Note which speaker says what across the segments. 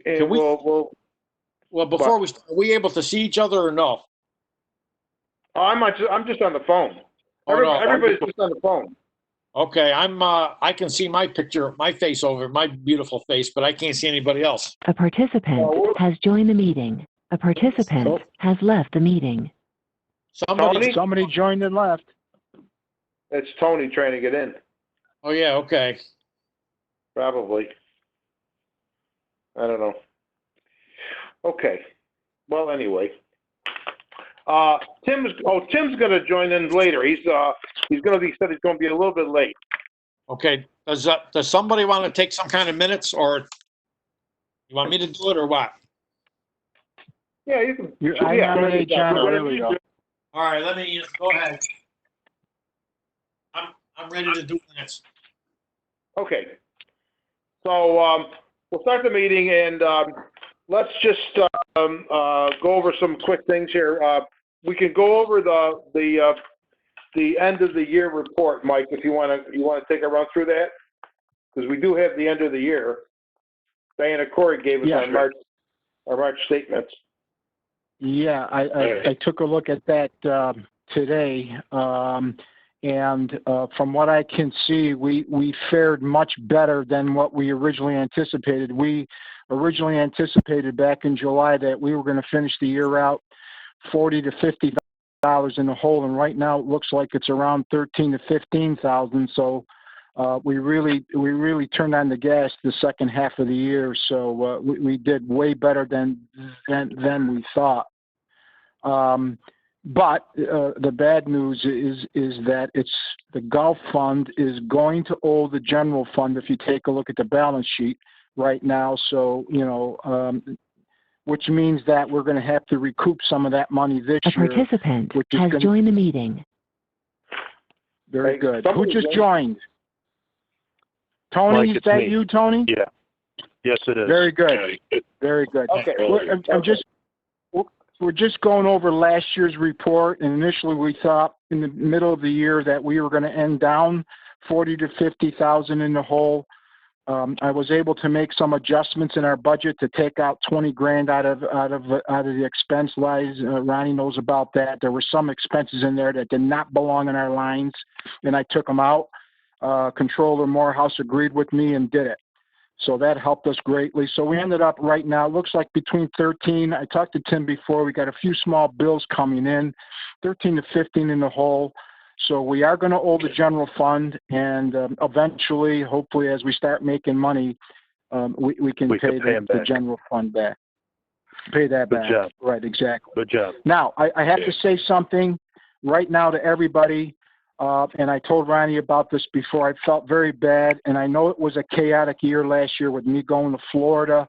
Speaker 1: and
Speaker 2: Can we-
Speaker 1: we'll
Speaker 2: before we start, are we able to see each other or no?
Speaker 1: I'm just on the phone.
Speaker 2: Oh, no.
Speaker 1: Everybody's just on the phone.
Speaker 2: Okay, I can see my picture, my face over, my beautiful face, but I can't see anybody else.
Speaker 3: A participant has joined the meeting. A participant has left the meeting.
Speaker 4: Somebody joined and left.
Speaker 1: It's Tony trying to get in,
Speaker 2: Oh, yeah, okay.
Speaker 1: probably. I don't know. Okay. Well, anyway. Tim's going to join in later. He said he's going to be a little bit late.
Speaker 2: Okay, does somebody want to take some kind of minutes, or you want me to do it, or what?
Speaker 1: Yeah, you can.
Speaker 4: I nominate John. There we go.
Speaker 2: All right, let me, go ahead. I'm ready to do minutes.
Speaker 1: Okay. So we'll start the meeting, and let's just go over some quick things here. We can go over the end of the year report, Mike, if you want to take a run through that, because we do have the end of the year. Diana Corey gave us our March statements.
Speaker 4: Yeah, I took a look at that today, and from what I can see, we fared much better than what we originally anticipated. We originally anticipated back in July that we were going to finish the year out $40,000 to $50,000 in the hole, and right now it looks like it's around $13,000 to $15,000. So we really turned on the gas the second half of the year. So we did way better than we thought. But the bad news is that the golf fund is going to owe the general fund if you take a look at the balance sheet right now. So, which means that we're going to have to recoup some of that money this year.
Speaker 3: A participant has joined the meeting.
Speaker 4: Very good. Who just joined? Tony,
Speaker 5: Mike,
Speaker 4: is that
Speaker 5: me.
Speaker 4: you, Tony?
Speaker 5: Yeah. Yes, it is.
Speaker 4: Very good. Very good.
Speaker 1: Okay.
Speaker 4: We're just going over last year's report, and initially we thought in the middle of the year that we were going to end down 40 to 50,000 in the hole. I was able to make some adjustments in our budget to take out 20 grand out of the expense lines. Ronnie knows about that. There were some expenses in there that did not belong in our lines, and I took them out. Controller Morehouse agreed with me and did it. So that helped us greatly. So we ended up right now, it looks like between 13, I talked to Tim before, we got a few small bills coming in, 13 to 15 in the hole. So we are going to owe the general fund, and eventually, hopefully, as we start making money, we can pay the general fund back. Pay that back.
Speaker 5: Good job.
Speaker 4: Right, exactly.
Speaker 5: Good job.
Speaker 4: Now, I have to say something right now to everybody, and I told Ronnie about this before. I felt very bad, and I know it was a chaotic year last year with me going to Florida,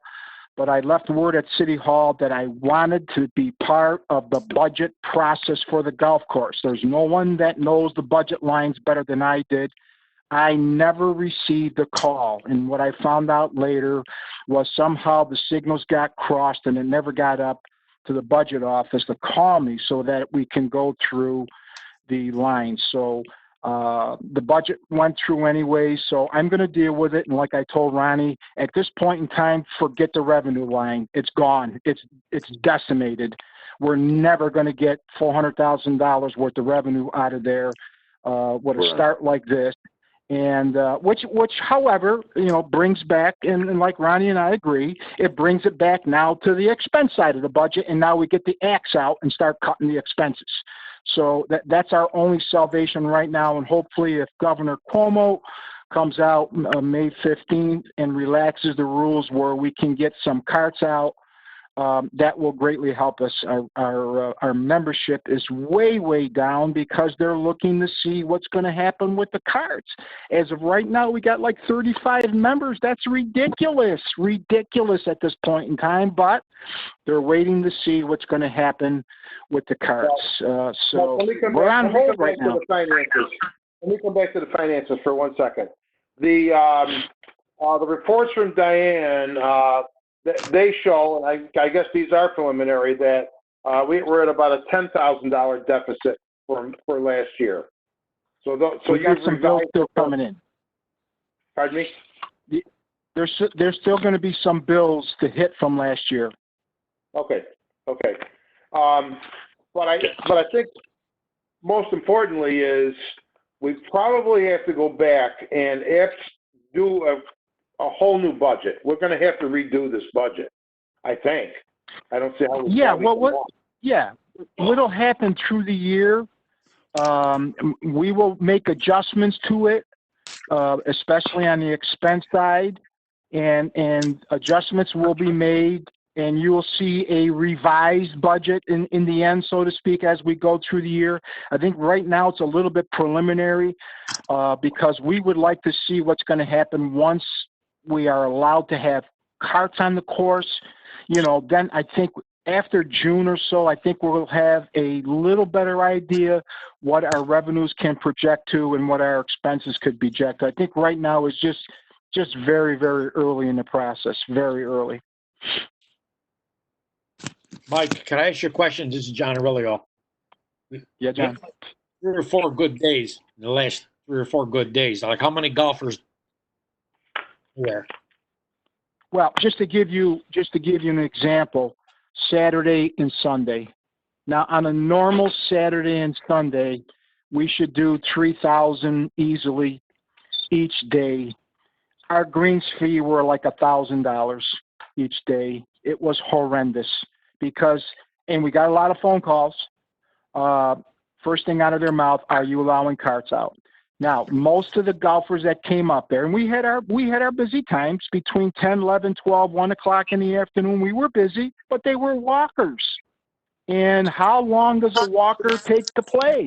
Speaker 4: but I left word at City Hall that I wanted to be part of the budget process for the golf course. There's no one that knows the budget lines better than I did. I never received a call, and what I found out later was somehow the signals got crossed and it never got up to the budget office to call me so that we can go through the lines. So the budget went through anyway, so I'm going to deal with it. And like I told Ronnie, at this point in time, forget the revenue line. It's gone. It's decimated. We're never going to get $400,000 worth of revenue out of there with a start like this. And which, however, brings back, and like Ronnie and I agree, it brings it back now to the expense side of the budget, and now we get the axe out and start cutting the expenses. So that's our only salvation right now, and hopefully if Governor Cuomo comes out May 15th and relaxes the rules where we can get some carts out, that will greatly help us. Our membership is way down because they're looking to see what's going to happen with the carts. As of right now, we got like 35 members. That's ridiculous at this point in time, but they're waiting to see what's going to happen with the carts. So we're on hold right now.
Speaker 1: Let me come back to the finances for 1 second. The reports from Diane, they show, and I guess these are preliminary, that we're at about a $10,000 deficit for last year. So
Speaker 4: we got some bills still coming in.
Speaker 1: Pardon me?
Speaker 4: there's still going to be some bills to hit from last year.
Speaker 1: Okay. But I think most importantly is we probably have to go back and do a whole new budget. We're going to have to redo this budget, I think. I don't see how we
Speaker 4: what'll happen through the year, we will make adjustments to it, especially on the expense side, and adjustments will be made, and you will see a revised budget in the end, so to speak, as we go through the year. I think right now it's a little bit preliminary, because we would like to see what's going to happen once we are allowed to have carts on the course. Then I think after June or so, I think we'll have a little better idea what our revenues can project to and what our expenses could project. I think right now is just very, very early in the process, very early.
Speaker 2: Mike, can I ask you a question? This is John Aurelio.
Speaker 4: Yeah, John.
Speaker 2: 3 or 4 good days, the last 3 or 4 good days. Like, how many golfers there?
Speaker 4: Well, just to give you an example, Saturday and Sunday. Now, on a normal Saturday and Sunday, we should do 3,000 easily each day. Our greens fee were like $1,000 each day. It was horrendous and we got a lot of phone calls. First thing out of their mouth, are you allowing carts out? Now, most of the golfers that came up there, and we had our busy times between 10, 11, 12, 1 o'clock in the afternoon. We were busy, but they were walkers. And how long does a walker take to play?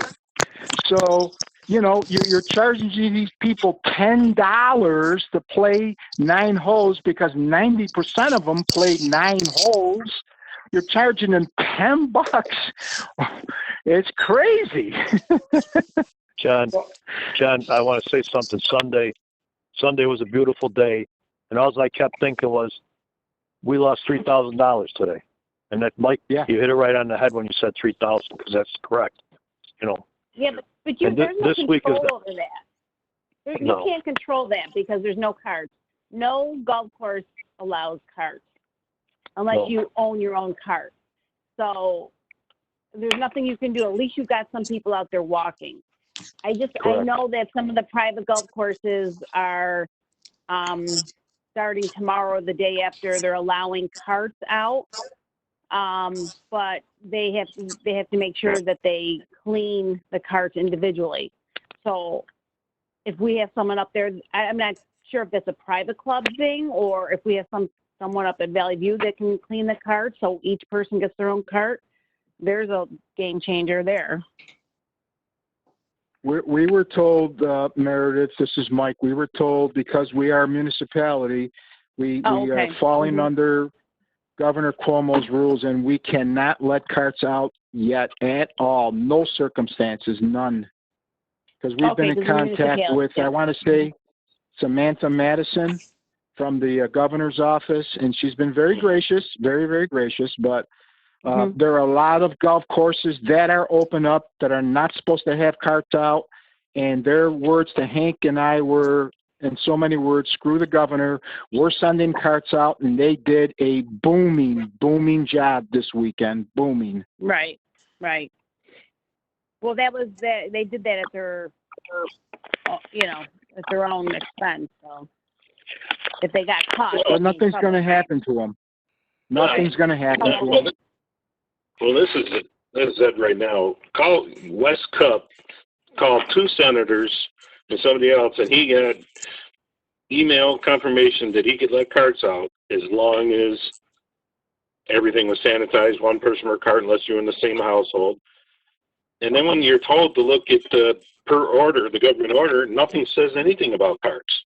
Speaker 4: So, you're charging these people $10 to play 9 holes because 90% of them played 9 holes. You're charging them $10. It's crazy.
Speaker 5: John, I want to say something. Sunday was a beautiful day, and all I kept thinking was, we lost $3,000 today. And that, Mike,
Speaker 4: yeah.
Speaker 5: You hit it right on the head when you said 3,000, because that's correct.
Speaker 6: Yeah, but there's no control over that. You can't control that because there's no carts. No golf course allows carts unless you own your own cart. So there's nothing you can do. At least you've got some people out there walking. I know that some of the private golf courses are starting tomorrow or the day after, they're allowing carts out. But they have to make sure that they clean the carts individually. So if we have someone up there, I'm not sure if that's a private club thing or if we have someone up at Valley View that can clean the cart so each person gets their own cart, there's a game changer there.
Speaker 4: We were told, Meredith, this is Mike, we were told because we are a municipality, we are falling under Governor Cuomo's rules, and we cannot let carts out yet at all. No circumstances, none. Because we've been in contact with, I want to say, Samantha Madison from the governor's office, and she's been very gracious, very, very gracious. But there are a lot of golf courses that are open up that are not supposed to have carts out. And their words to Hank and I were, in so many words, screw the governor. We're sending carts out, and they did a booming job this weekend. Booming.
Speaker 6: Right. Well, they did that at their, at their own expense. So if they got caught,
Speaker 4: but nothing's going to happen to them. Nothing's going to happen to them.
Speaker 7: Well, this is it right now. Call Wes Cup, called 2 senators and somebody else, and he got email confirmation that he could let carts out as long as everything was sanitized, 1 person per cart, unless you're in the same household. And then when you're told to look at the the government order, nothing says anything about carts.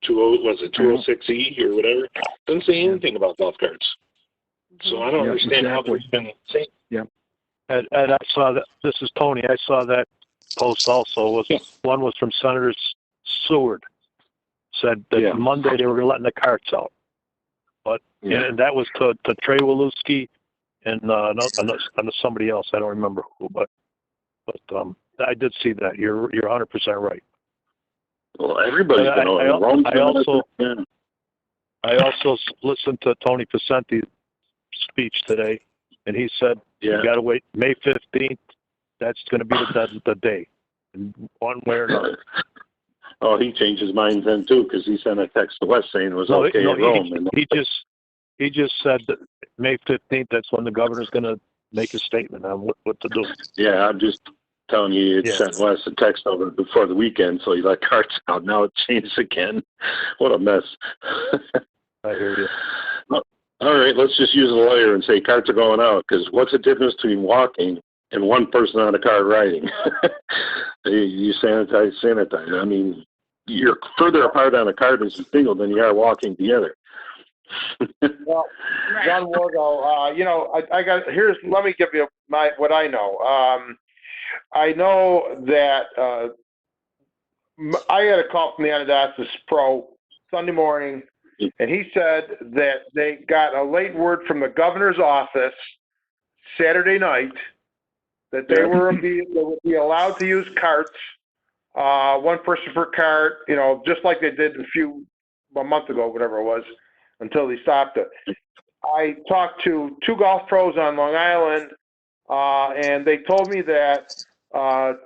Speaker 7: 206E or whatever? Doesn't say anything about golf carts. So I don't understand how there's been.
Speaker 4: Yeah.
Speaker 5: And I saw that. This is Tony. I saw that post also. One was from Senator Seward. Said that Monday they were letting the carts out, but and that was to Trey Walewski and somebody else. I don't remember who, but I did see that. You're 100% right.
Speaker 7: Well, everybody's been on.
Speaker 5: I also listened to Tony Pacenti's speech today, and he said, you gotta wait, May 15th, that's gonna be the day, in one way or another.
Speaker 7: Oh, he changed his mind then too, because he sent a text to West saying it was okay in Rome.
Speaker 5: He just said that May 15th, that's when the governor's gonna make a statement on what to do.
Speaker 7: Yeah, I'm just telling you, it sent Wes a text over before the weekend, so he let carts out. Now it changed again. What a mess.
Speaker 5: I hear you.
Speaker 7: All right, let's just use a lawyer and say carts are going out, because what's the difference between walking and one person on a car riding? You sanitize. I mean, you're further apart on a cart as a single than you are walking together.
Speaker 1: Well, John Wargo, let me give you what I know. I know that I had a call from the Anadarsis Pro Sunday morning, and he said that they got a late word from the governor's office Saturday night that they would be allowed to use carts, one person per cart, just like they did a month ago, whatever it was, until they stopped it. I talked to 2 golf pros on Long Island, and they told me that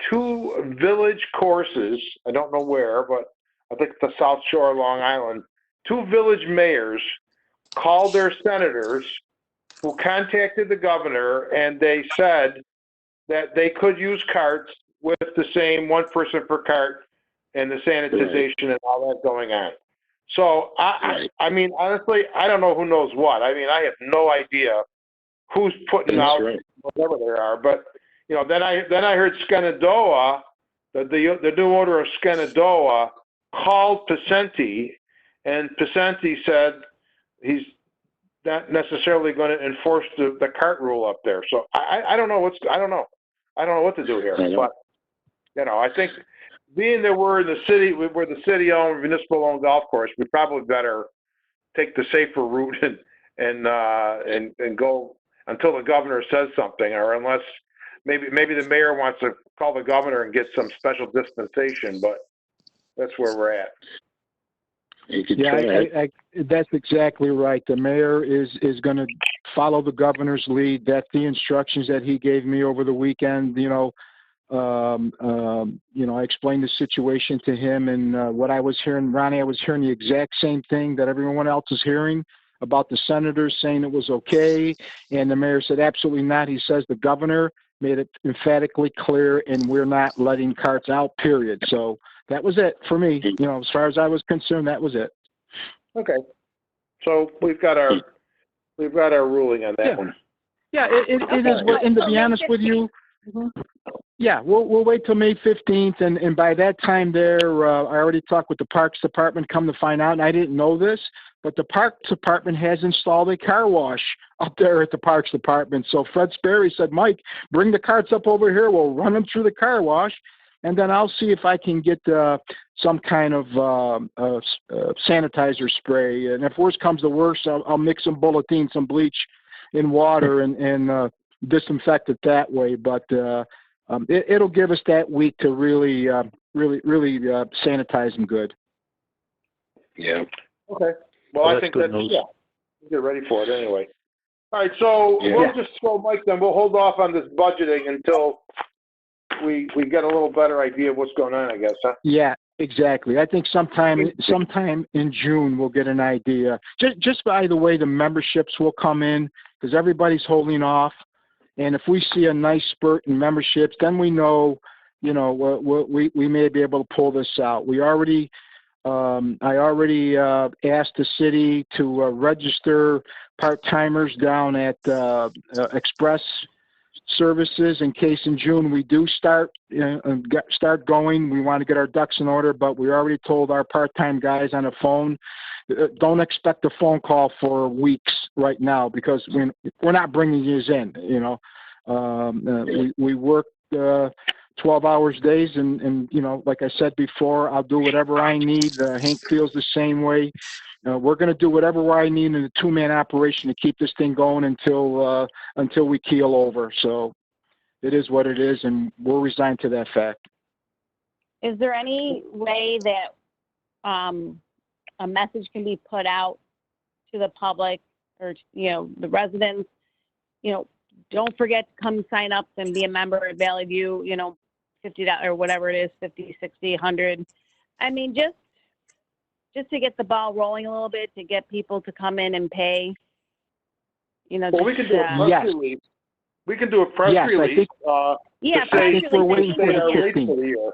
Speaker 1: 2 village courses, I don't know where, but I think the South Shore of Long Island, 2 village mayors called their senators who contacted the governor, and they said that they could use carts with the same one person per cart and the sanitization and all that going on. So, I mean, honestly, I don't know who knows what. I mean, I have no idea who's putting out whatever they are. But, then I heard Shenandoah, the new owner of Shenandoah, called Pacenti, and Pacenti said he's not necessarily going to enforce the cart rule up there. So I don't know I don't know what to do here. But, I think being that we're in the city, we're the city-owned, municipal-owned golf course, we probably better take the safer route and go until the governor says something, or unless maybe the mayor wants to call the governor and get some special dispensation. But that's where we're at.
Speaker 4: That's exactly right. The mayor is going to follow the governor's lead. That's the instructions that he gave me over the weekend. I explained the situation to him, and what I was hearing, Ronnie, I was hearing the exact same thing that everyone else is hearing about the senators saying it was okay, and the mayor said absolutely not. He says the governor made it emphatically clear, and we're not letting carts out, period. So that was it for me. As far as I was concerned, that was it.
Speaker 1: Okay. So we've got our ruling on that one.
Speaker 4: Yeah, it is. And to be honest with you, we'll wait till May 15th, and by that time I already talked with the Parks Department, come to find out, and I didn't know this, but the Parks Department has installed a car wash up there at the Parks Department. So Fred Sperry said, Mike, bring the carts up over here, we'll run them through the car wash, and then I'll see if I can get some kind of sanitizer spray, and if worse comes to worse, I'll mix some Bulletin, some bleach in water and disinfect it that way, but it'll give us that week to really sanitize them good.
Speaker 7: Yeah.
Speaker 1: Okay. Well, I think that's we'll get ready for it anyway. All right, so we'll just throw Mike. Then we'll hold off on this budgeting until we get a little better idea of what's going on, I guess, huh?
Speaker 4: Yeah, exactly. I think sometime in June we'll get an idea. Just by the way, the memberships will come in because everybody's holding off. And if we see a nice spurt in memberships, then we know, we may be able to pull this out. I already asked the city to register part-timers down at Express Services in case in June we do start going. We want to get our ducks in order, but we already told our part-time guys on the phone, don't expect a phone call for weeks right now because we're not bringing you in. We work 12 hours days, and like I said before, I'll do whatever I need. Hank feels the same way. We're going to do whatever I need in a 2-man operation to keep this thing going until we keel over. So it is what it is, and we're resigned to that fact.
Speaker 6: Is there any way that a message can be put out to the public or, the residents, don't forget to come sign up and be a member at Valley View, $50 or whatever it is, 50, 60, 100. I mean, just to get the ball rolling a little bit, to get people to come in and pay.
Speaker 1: Well, we can do a press release. We can do a press release.
Speaker 6: Yeah,
Speaker 1: press
Speaker 6: release.
Speaker 1: we're waiting for the year.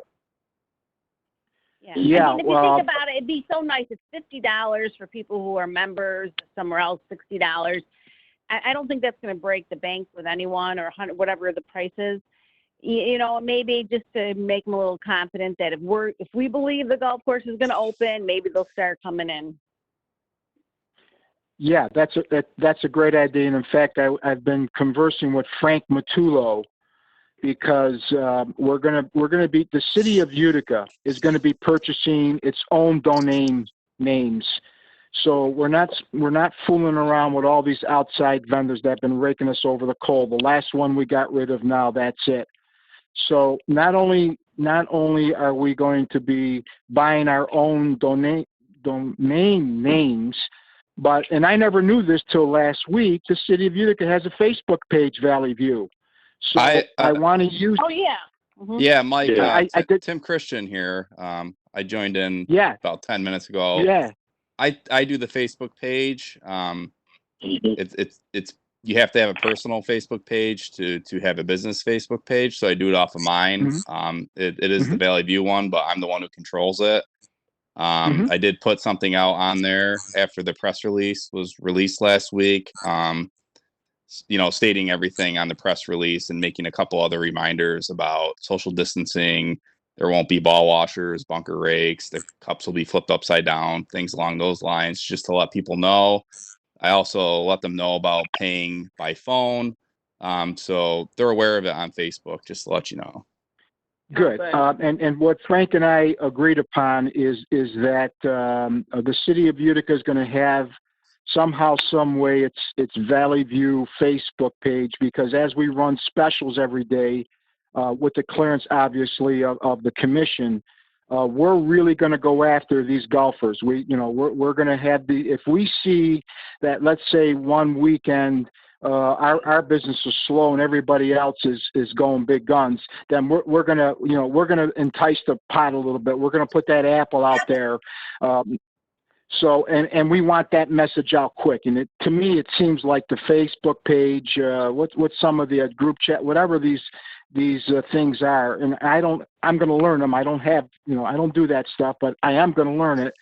Speaker 6: Yeah. I mean, if you think about it, it'd be so nice. It's $50 for people who are members. Somewhere else, $60. I don't think that's going to break the bank with anyone, or 100, whatever the price is. Maybe just to make them a little confident that if we believe the golf course is going to open, maybe they'll start coming in.
Speaker 4: Yeah, that's a great idea. And in fact, I've been conversing with Frank Matullo, because we're gonna be, the city of Utica is going to be purchasing its own domain names. So we're not fooling around with all these outside vendors that have been raking us over the coal. The last one we got rid of, now that's it. So not only are we going to be buying our own domain names, but, and I never knew this till last week, the city of Utica has a Facebook page, Valley View. So I want to use.
Speaker 6: Oh yeah. Mm-hmm.
Speaker 8: Yeah, Mike.
Speaker 4: I did.
Speaker 8: Tim Christian here. I joined in about 10 minutes ago.
Speaker 4: Yeah.
Speaker 8: I do the Facebook page. It's you have to have a personal Facebook page to have a business Facebook page. So I do it off of mine.
Speaker 4: Mm-hmm.
Speaker 8: It is the Valley View one, but I'm the one who controls it. I did put something out on there after the press release was released last week. Stating everything on the press release and making a couple other reminders about social distancing. There won't be ball washers, bunker rakes. The cups will be flipped upside down, things along those lines, just to let people know. I also let them know about paying by phone. So they're aware of it on Facebook, just to let you know.
Speaker 4: Good. And what Frank and I agreed upon is that the city of Utica is going to have somehow, some way, it's Valley View Facebook page, because as we run specials every day, with the clearance, obviously, of the commission, we're really going to go after these golfers. We're going to have if we see that, let's say one weekend, our business is slow and everybody else is going big guns, then we're going to entice the pot a little bit. We're going to put that apple out there. So, and we want that message out quick. And to me, it seems like the Facebook page, what some of the group chat, whatever these things are, and I'm going to learn them. I don't do that stuff, but I am going to learn it.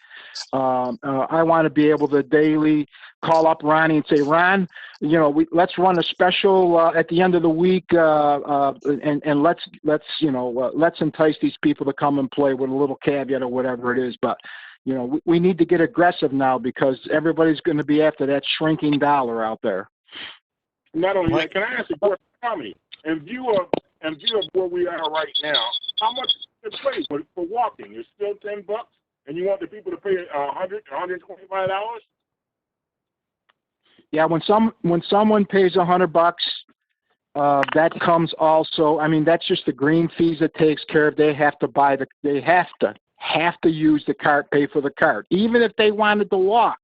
Speaker 4: I want to be able to daily call up Ronnie and say, Ron, let's run a special at the end of the week, and let's entice these people to come and play, with a little caveat or whatever it is. But we need to get aggressive now, because everybody's going to be after that shrinking dollar out there.
Speaker 9: Not only that, can I ask a question, Tommy? In view of where we are right now, how much is the play for walking? It's still $10, and you want the people to pay $125?
Speaker 4: Yeah, when someone pays $100, that comes also. I mean, that's just the green fees it takes care of. They have to buy they have to use the cart, pay for the cart. Even if they wanted to walk,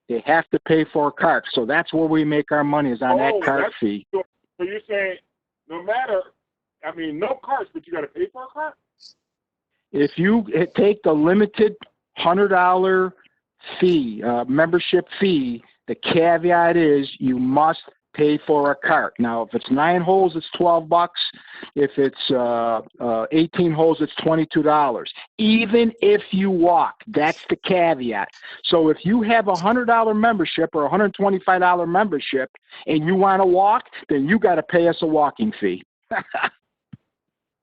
Speaker 4: they have to pay for a cart. So that's where we make our money, is on that cart fee.
Speaker 9: So you're saying no carts, but you got to pay for a cart?
Speaker 4: If you take the limited $100 fee, membership fee, the caveat is you must pay for a cart. Now, if it's 9 holes, it's $12. If it's 18 holes, it's $22. Even if you walk, that's the caveat. So if you have a $100 membership or a $125 membership and you want to walk, then you got to pay us a walking fee.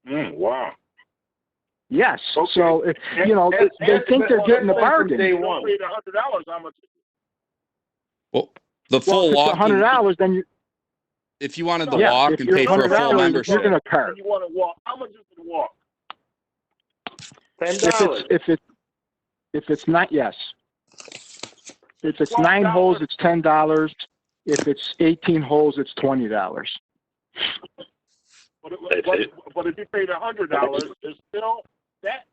Speaker 9: Wow.
Speaker 4: Yes.
Speaker 9: Okay.
Speaker 4: So they think they're getting a bargain.
Speaker 9: They won't pay the $100. How much?
Speaker 8: Well, the full walking.
Speaker 4: $100, then you.
Speaker 8: If you wanted to walk and pay for a full membership,
Speaker 9: you're gonna cart. You want to walk? How much is it to walk?
Speaker 1: $10.
Speaker 4: If it's not, yes. If it's 9 holes, it's $10. If it's 18 holes, it's $20.
Speaker 9: But if you paid $100, it's still that.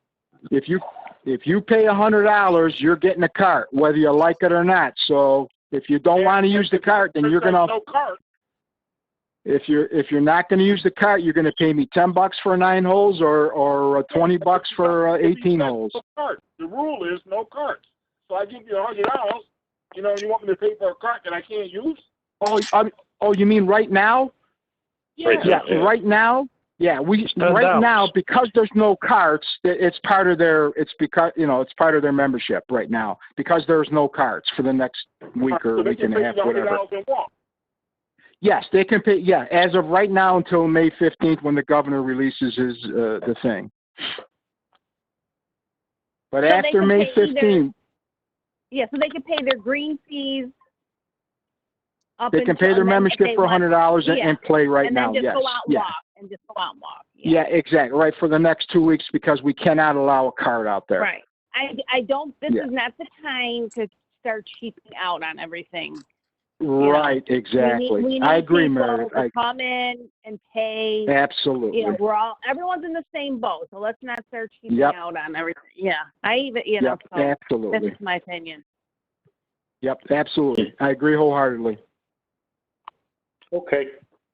Speaker 4: If you pay $100, you're getting a cart, whether you like it or not. So If you don't want to use the cart, then you're gonna.
Speaker 9: No cart.
Speaker 4: If you're not going to use the cart, you're going to pay me $10 for 9 holes or $20 for 18 holes.
Speaker 9: No cart. The rule is no carts. So I give you $100, you know, and you want me to pay for a cart that I can't use?
Speaker 4: Oh, you mean right now?
Speaker 6: Yeah.
Speaker 4: Right now. Yeah, right now, because there's no carts, it's part of their membership right now because there's no carts for the next week or week and a half, whatever. Yes, they can pay. Yeah, as of right now until May 15th, when the governor releases his the thing. But
Speaker 6: So
Speaker 4: after May 15th,
Speaker 6: so they can pay their green fees.
Speaker 4: they can pay their membership for $100 and play right now.
Speaker 6: And then just
Speaker 4: Yes,
Speaker 6: go out and walk, and just go out and walk.
Speaker 4: Yeah, exactly. Right, for the next 2 weeks because we cannot allow a cart out there.
Speaker 6: Right. I don't. This is not the time to start cheaping out on everything.
Speaker 4: Right, exactly.
Speaker 6: We need
Speaker 4: I agree,
Speaker 6: people
Speaker 4: Meredith.
Speaker 6: to come in and pay.
Speaker 4: Absolutely.
Speaker 6: You know, everyone's in the same boat, so let's not start cheaping out on everything. Yeah, I even, so
Speaker 4: absolutely.
Speaker 6: This is my opinion.
Speaker 4: Yep, absolutely. I agree wholeheartedly.
Speaker 1: Okay.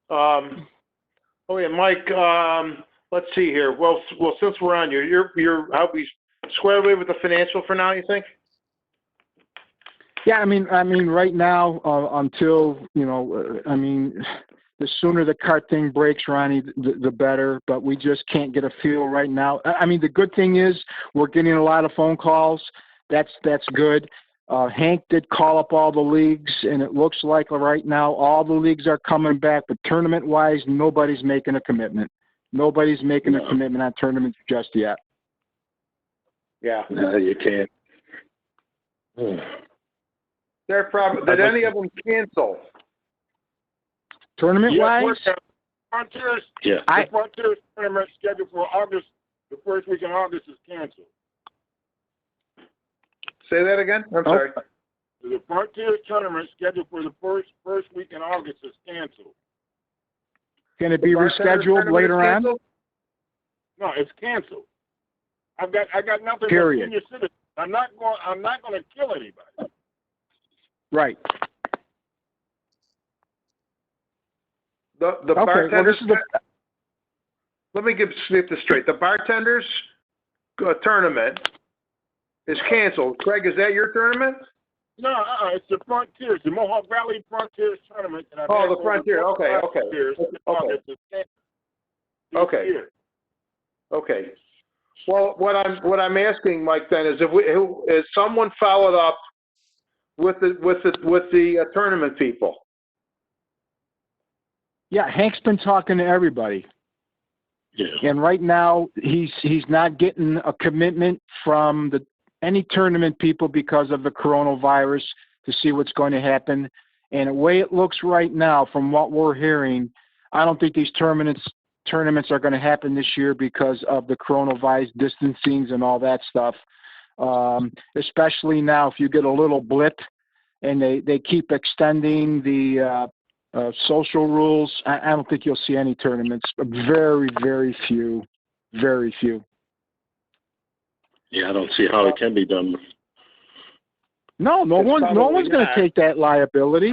Speaker 1: Mike, let's see here. Well, since we're on you, you're how we squared away with the financial for now, you think?
Speaker 4: Yeah, I mean, right now, until, the sooner the cart thing breaks, Ronnie, the better, but we just can't get a feel right now. I mean, the good thing is we're getting a lot of phone calls. That's good. Hank did call up all the leagues, and it looks like right now all the leagues are coming back, but tournament-wise, nobody's making a commitment. Nobody's making a commitment on tournaments just yet.
Speaker 1: Yeah.
Speaker 7: No, you can't.
Speaker 1: Did any of them cancel?
Speaker 4: Tournament-wise?
Speaker 9: Frontiers,
Speaker 7: Yeah.
Speaker 9: the Frontiers tournament scheduled for August, the first week in August is canceled.
Speaker 1: Say that again? I'm sorry.
Speaker 9: The Frontiers tournament scheduled for the first week in August is canceled.
Speaker 4: Can it be rescheduled later on?
Speaker 9: No, it's canceled. I got nothing
Speaker 4: Period.
Speaker 9: but senior citizens. I'm not going to kill anybody.
Speaker 4: Right.
Speaker 1: The bartenders. Let me get this straight. The bartenders tournament is canceled. Craig, is that your tournament?
Speaker 9: No, it's the Frontiers, the Mohawk Valley Frontiers tournament. And
Speaker 1: the Frontier. Okay. Okay. Well, what I'm asking, Mike, then is is someone followed up with the tournament people?
Speaker 4: Yeah, Hank's been talking to everybody.
Speaker 7: Yeah.
Speaker 4: And right now he's not getting a commitment from any tournament people because of the coronavirus to see what's going to happen. And the way it looks right now, from what we're hearing, I don't think these tournaments are going to happen this year because of the coronavirus distancings and all that stuff. Especially now, if you get a little blip and they keep extending the social rules, I don't think you'll see any tournaments. Very, very few. Very few.
Speaker 7: Yeah, I don't see how it can be done.
Speaker 4: No one's going to take that liability.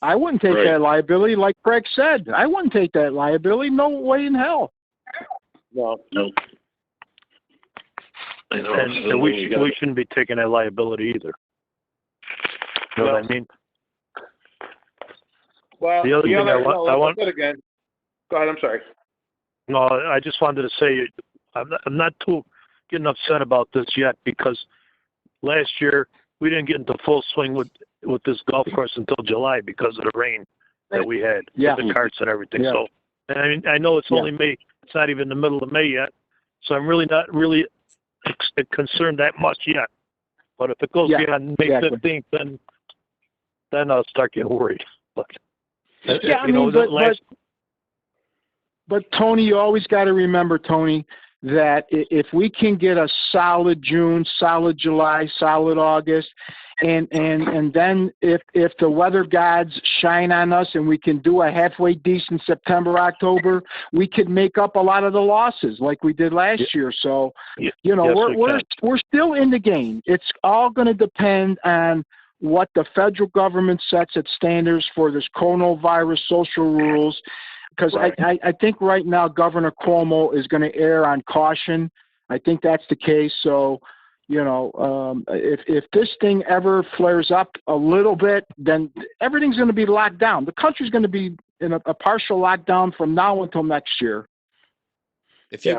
Speaker 4: I wouldn't take that liability, like Craig said. I wouldn't take that liability. No way in hell.
Speaker 7: No.
Speaker 5: And we shouldn't be taking that liability either. You know what I mean?
Speaker 1: Well,
Speaker 5: the other thing I want
Speaker 1: again. Go ahead. I'm sorry.
Speaker 5: No, I just wanted to say I'm not too getting upset about this yet because last year we didn't get into full swing with this golf course until July because of the rain that we had, with the carts and everything.
Speaker 4: Yeah.
Speaker 5: So, and I know it's only May. It's not even the middle of May yet. So I'm really not concerned that much yet. But if it goes beyond May 15th, then I'll start getting worried. But
Speaker 4: but Tony, you always got to remember, Tony, that if we can get a solid June, solid July, solid August, and then if the weather gods shine on us and we can do a halfway decent September, October, we could make up a lot of the losses like we did last year. So, we're still in the game. It's all going to depend on what the federal government sets its standards for this coronavirus social rules. Because I think right now Governor Cuomo is going to err on caution. I think that's the case. So, if this thing ever flares up a little bit, then everything's going to be locked down. The country's going to be in a partial lockdown from now until next year.
Speaker 8: If you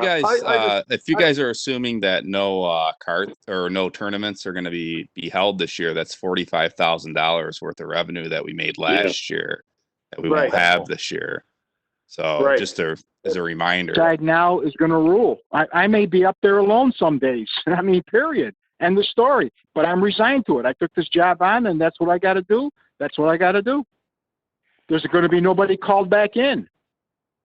Speaker 8: guys are assuming that no cart or no tournaments are going to be held this year, that's $45,000 worth of revenue that we made last year that we won't have this year. So just as a reminder,
Speaker 4: Side now is going to rule. I may be up there alone some days. I mean, period. End the story. But I'm resigned to it. I took this job on, and that's what I got to do. That's what I got to do. There's going to be nobody called back in.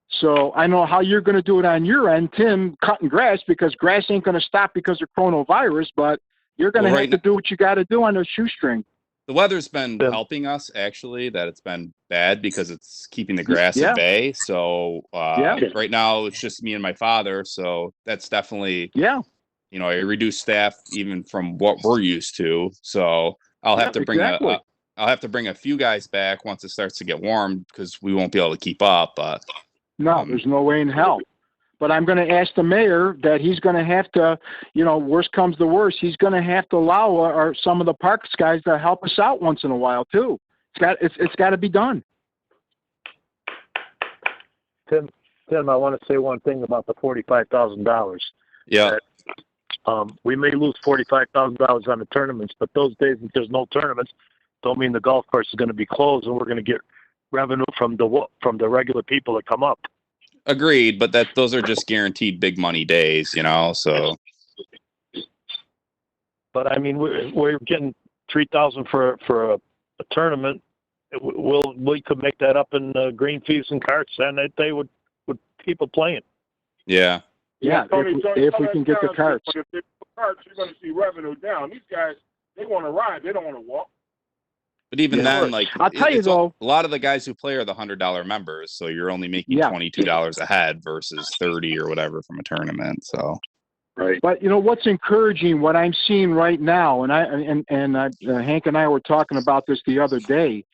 Speaker 4: So I know how you're going to do it on your end, Tim, cutting grass, because grass ain't going to stop because of coronavirus, but you're going to have to do what you got to do on a shoestring.
Speaker 8: The weather's been helping us, actually, that it's been bad because it's keeping the grass at bay. So right now it's just me and my father. So that's definitely, a reduced staff even from what we're used to. So I'll have to bring I'll have to bring a few guys back once it starts to get warm because we won't be able to keep up. But
Speaker 4: no, there's no way in hell. But I'm going to ask the mayor that he's going to have to, worst comes to worst, he's going to have to allow some of the parks guys to help us out once in a while too. It's got to be done.
Speaker 5: Tim, I want to say one thing about the $45,000.
Speaker 8: Yeah.
Speaker 5: We may lose $45,000 on the tournaments, but those days that there's no tournaments don't mean the golf course is going to be closed, and we're going to get revenue from the regular people that come up.
Speaker 8: Agreed, but those are just guaranteed big money days, so.
Speaker 5: But I mean, we're getting $3,000 for a tournament. We could make that up in green fees and carts, and that day with people playing.
Speaker 8: Yeah.
Speaker 4: Yeah, if we can get the carts.
Speaker 9: But if there's carts, you're going to see revenue down. These guys, they want to ride. They don't want to walk.
Speaker 8: But even then,
Speaker 4: I'll tell you though,
Speaker 8: a lot of the guys who play are the $100 members, so you're only making $22 a head versus $30 or whatever from a tournament. So,
Speaker 4: But what's encouraging, what I'm seeing right now, and Hank and I were talking about this the other day.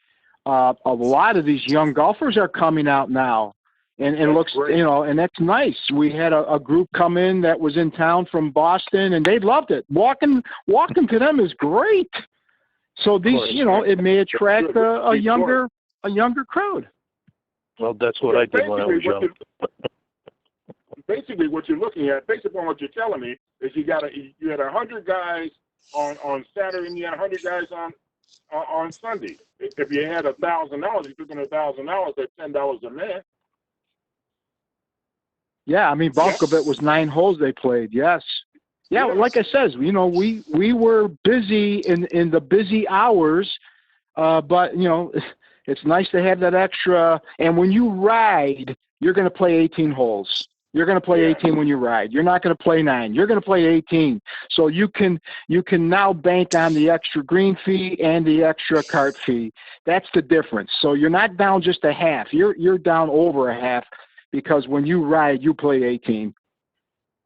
Speaker 4: A lot of these young golfers are coming out now, and it looks, and that's nice. We had a group come in that was in town from Boston, and they loved it. Walking to them is great. So these, it may attract a younger crowd.
Speaker 5: Well, that's what I did when I was young.
Speaker 9: Basically, what you're looking at, based upon what you're telling me, is you had 100 guys on Saturday, and you had 100 guys on Sunday. If you had $1,000, you took in $1,000 at $10 a man.
Speaker 4: Yeah, I mean, bulk of it was 9 holes they played. Yes. Yeah, like I says, we were busy in the busy hours, but it's nice to have that extra. And when you ride, you're going to play 18 holes. You're going to play 18 when you ride. You're not going to play 9. You're going to play 18. So you can now bank on the extra green fee and the extra cart fee. That's the difference. So you're not down just a half. You're down over a half because when you ride, you play 18.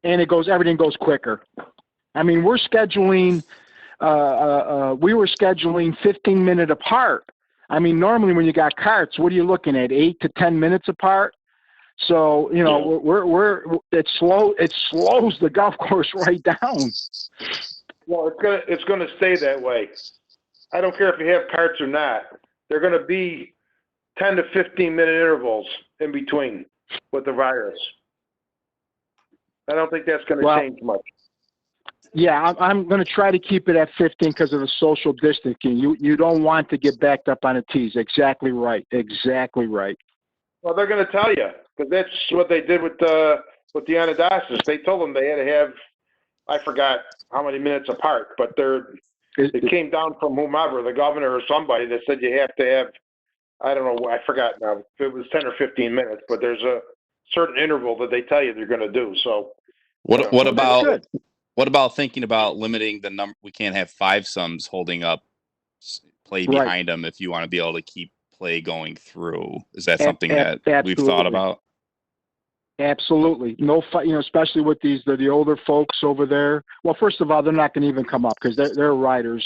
Speaker 4: And everything goes quicker. I mean, we're scheduling, we were scheduling 15-minute apart. I mean, normally when you got carts, what are you looking at, 8 to 10 minutes apart? So, it slows the golf course right down.
Speaker 1: Well, it's gonna stay that way. I don't care if you have carts or not. They're gonna be 10 to 15-minute intervals in between with the virus. I don't think that's going to change much.
Speaker 4: Yeah, I'm going to try to keep it at 15 because of the social distancing. You don't want to get backed up on the tees. Exactly right.
Speaker 1: Well, they're going to tell you because that's what they did with the Anastasis. They told them they had to have, I forgot how many minutes apart, but it came down from whomever, the governor or somebody that said you have to have, I don't know, I forgot now if it was 10 or 15 minutes, but there's a certain interval that they tell you they're going to do. So
Speaker 8: what about thinking about limiting the number? We can't have 5-somes holding up play behind them if you want to be able to keep play going through. Is that something that we've thought about?
Speaker 4: Absolutely. No, especially with the older folks over there. Well, first of all, they're not going to even come up because they're riders.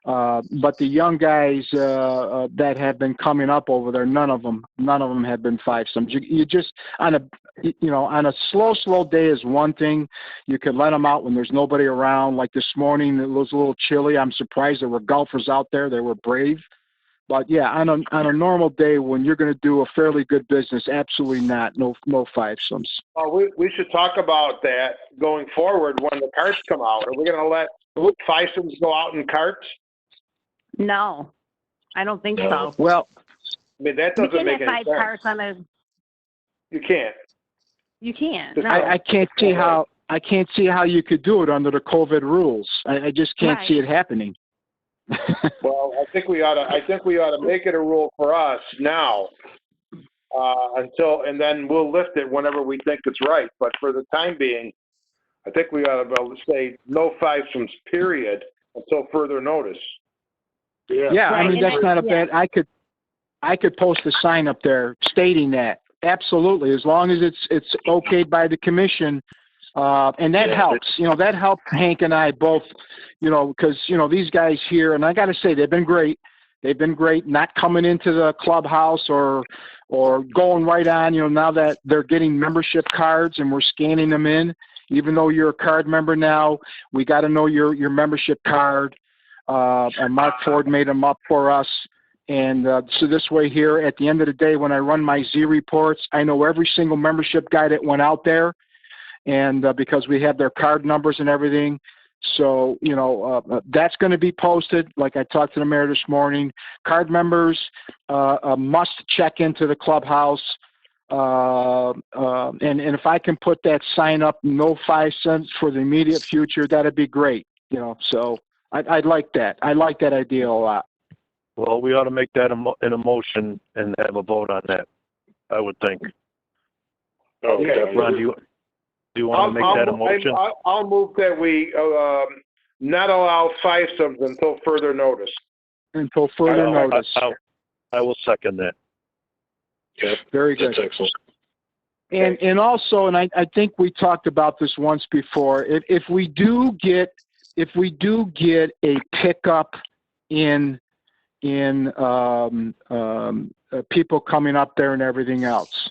Speaker 4: But the young guys that have been coming up over there, none of them have been five-sums. You just on a slow day is one thing. You could let them out when there's nobody around. Like this morning, it was a little chilly. I'm surprised there were golfers out there. They were brave. But yeah, on a normal day when you're going to do a fairly good business, absolutely not. No five-sums.
Speaker 1: Well, we should talk about that going forward when the carts come out. Are we going to let five-sums go out in carts?
Speaker 6: No, I don't think so.
Speaker 4: Well,
Speaker 1: I mean, that
Speaker 6: You
Speaker 1: doesn't
Speaker 6: can
Speaker 1: make
Speaker 6: have
Speaker 1: any
Speaker 6: five
Speaker 1: sense.
Speaker 6: cars on a.
Speaker 1: You can't.
Speaker 6: You can't. No.
Speaker 4: I can't see how you could do it under the COVID rules. I just can't see it happening.
Speaker 1: Well, I think we ought to make it a rule for us now, and then we'll lift it whenever we think it's right. But for the time being, I think we ought to be able to say no five-sums, period, until further notice.
Speaker 4: Yeah, I mean, that's not a bad, I could post a sign up there stating that. Absolutely, as long as it's okayed by the commission, and that helps. That helped Hank and I both, because, these guys here, and I got to say, they've been great. They've been great, not coming into the clubhouse or going right on, now that they're getting membership cards and we're scanning them in. Even though you're a card member now, we got to know your membership card. And Mark Ford made them up for us. And so this way here, at the end of the day, when I run my Z reports, I know every single membership guy that went out there. And because we have their card numbers and everything. So, that's going to be posted. Like I talked to the mayor this morning, card members must check into the clubhouse. And if I can put that sign up, no 5 cents for the immediate future, that'd be great. So I'd like that. I like that idea a lot.
Speaker 5: Well, we ought to make that an emotion and have a vote on that, I would think.
Speaker 9: Okay.
Speaker 5: Ron, do you want to make that a motion?
Speaker 1: I'll move that we not allow five-sums until further notice.
Speaker 4: Until further notice.
Speaker 5: I will second that.
Speaker 7: Yeah,
Speaker 4: very good.
Speaker 7: That's excellent.
Speaker 4: And also, and I think we talked about this once before. If we do get a pickup in people coming up there and everything else.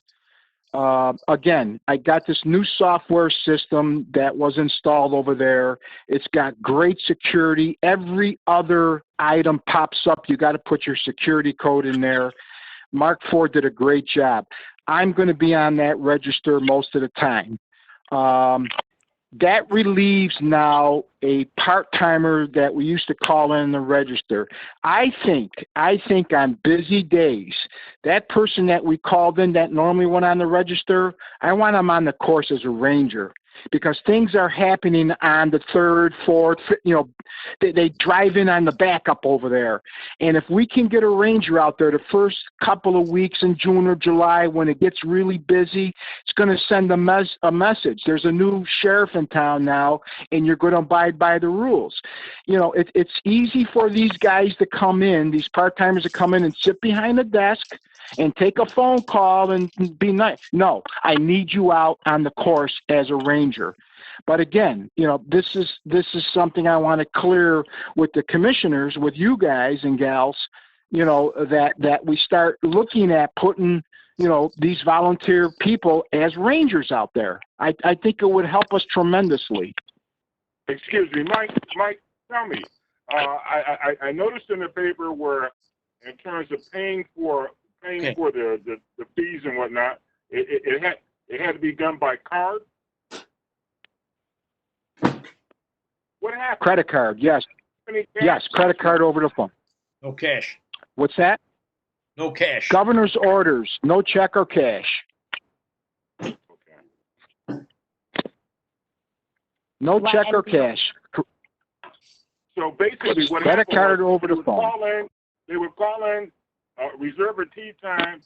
Speaker 4: Again, I got this new software system that was installed over there. It's got great security. Every other item pops up. You got to put your security code in there. Mark Ford did a great job. I'm going to be on that register most of the time. That relieves now a part-timer that we used to call in the register. I think on busy days, that person that we called in that normally went on the register, I want them on the course as a ranger, because things are happening on the third, fourth, they drive in on the backup over there. And if we can get a ranger out there the first couple of weeks in June or July when it gets really busy, it's going to send a message. There's a new sheriff in town now, and you're going to abide by the rules. It's easy for these guys to come in, these part-timers to come in and sit behind the desk and take a phone call and be nice. No, I need you out on the course as a ranger. But again, this is something I want to clear with the commissioners, with you guys and gals, that we start looking at putting, these volunteer people as rangers out there. I think it would help us tremendously.
Speaker 9: Excuse me, Mike, tell me. I noticed in the paper where, in terms of paying for the fees and whatnot, it had to be done by card. What happened?
Speaker 4: Credit card, yes. Yes, credit card over the phone.
Speaker 2: No cash.
Speaker 4: What's that?
Speaker 2: No cash.
Speaker 4: Governor's orders, no check or cash.
Speaker 9: Okay.
Speaker 4: No check or cash.
Speaker 9: So basically, what
Speaker 4: credit
Speaker 9: happened
Speaker 4: card
Speaker 9: was
Speaker 4: over the phone.
Speaker 9: They would call in, reserve a tea time,